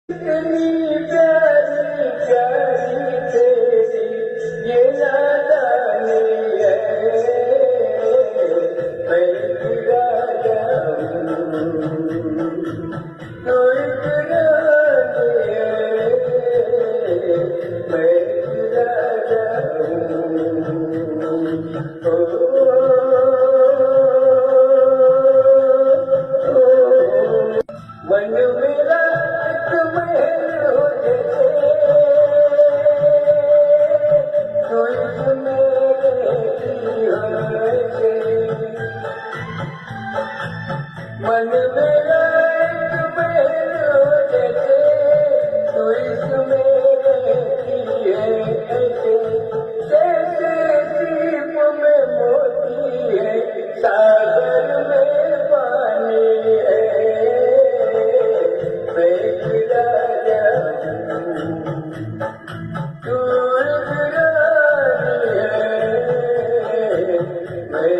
इतनी प्यारी प्यारी तेरी ये नादानी है, मैं गिरा जाऊं तो इतरानी है, मैं गिरा जाऊं। मन मेरा एक महल हो जैसे, तो इसमें मन मेरा एक महल हो जैसे, तो इसमें ऐसे जैसे दीप में मोती है, सागर में पानी है, मैं गिरा जाऊं दूर गिरानी है, मैं